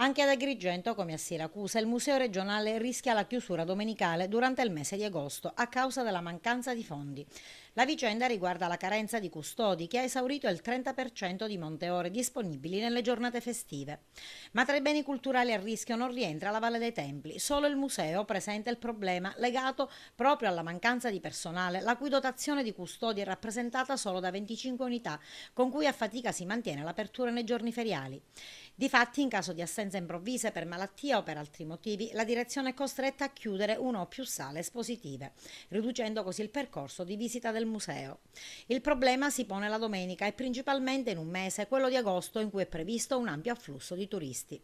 Anche ad Agrigento, come a Siracusa, il Museo regionale rischia la chiusura domenicale durante il mese di agosto a causa della mancanza di fondi. La vicenda riguarda la carenza di custodi che ha esaurito il 30% di monteore disponibili nelle giornate festive. Ma tra i beni culturali a rischio non rientra la Valle dei Templi. Solo il museo presenta il problema legato proprio alla mancanza di personale, la cui dotazione di custodi è rappresentata solo da 25 unità, con cui a fatica si mantiene l'apertura nei giorni feriali. Difatti, in caso di assenza improvvise per malattia o per altri motivi, la direzione è costretta a chiudere una o più sale espositive, riducendo così il percorso di visita del museo. Il problema si pone la domenica e principalmente in un mese, quello di agosto, in cui è previsto un ampio afflusso di turisti.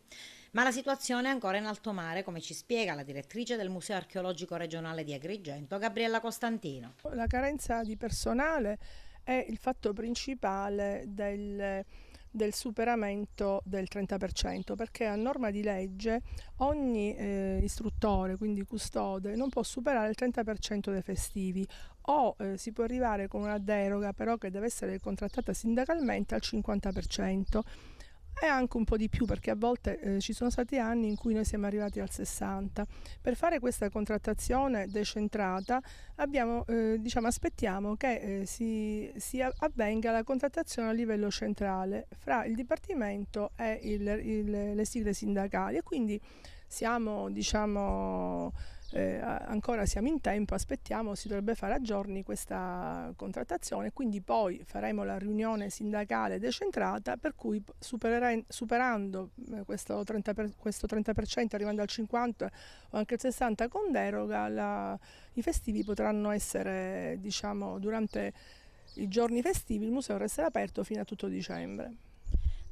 Ma la situazione è ancora in alto mare, come ci spiega la direttrice del Museo Archeologico Regionale di Agrigento, Gabriella Costantino. La carenza di personale è il fatto principale del superamento del 30%, perché a norma di legge ogni istruttore, quindi custode, non può superare il 30% dei festivi o si può arrivare con una deroga però che deve essere contrattata sindacalmente al 50%. E anche un po' di più, perché a volte ci sono stati anni in cui noi siamo arrivati al 60%. Per fare questa contrattazione decentrata aspettiamo che si avvenga la contrattazione a livello centrale fra il Dipartimento e le sigle sindacali, e quindi siamo ancora siamo in tempo, aspettiamo, si dovrebbe fare a giorni questa contrattazione, quindi poi faremo la riunione sindacale decentrata, per cui superando questo 30%, arrivando al 50% o anche al 60% con deroga, i festivi potranno essere, durante i giorni festivi il museo resterà aperto fino a tutto dicembre.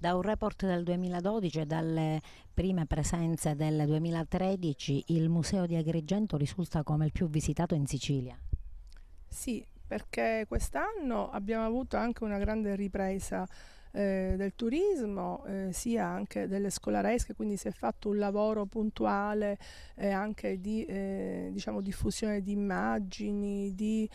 Da un report del 2012 e dalle prime presenze del 2013, il Museo di Agrigento risulta come il più visitato in Sicilia. Sì, perché quest'anno abbiamo avuto anche una grande ripresa del turismo, sia anche delle scolaresche, quindi si è fatto un lavoro puntuale anche di diffusione di immagini, di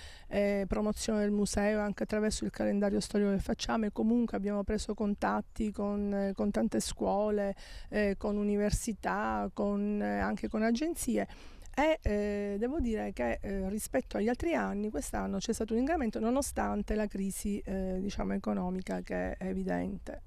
promozione del museo anche attraverso il calendario storico che facciamo, e comunque abbiamo preso contatti con tante scuole, con università, anche con agenzie. E devo dire che rispetto agli altri anni quest'anno c'è stato un incremento nonostante la crisi economica che è evidente.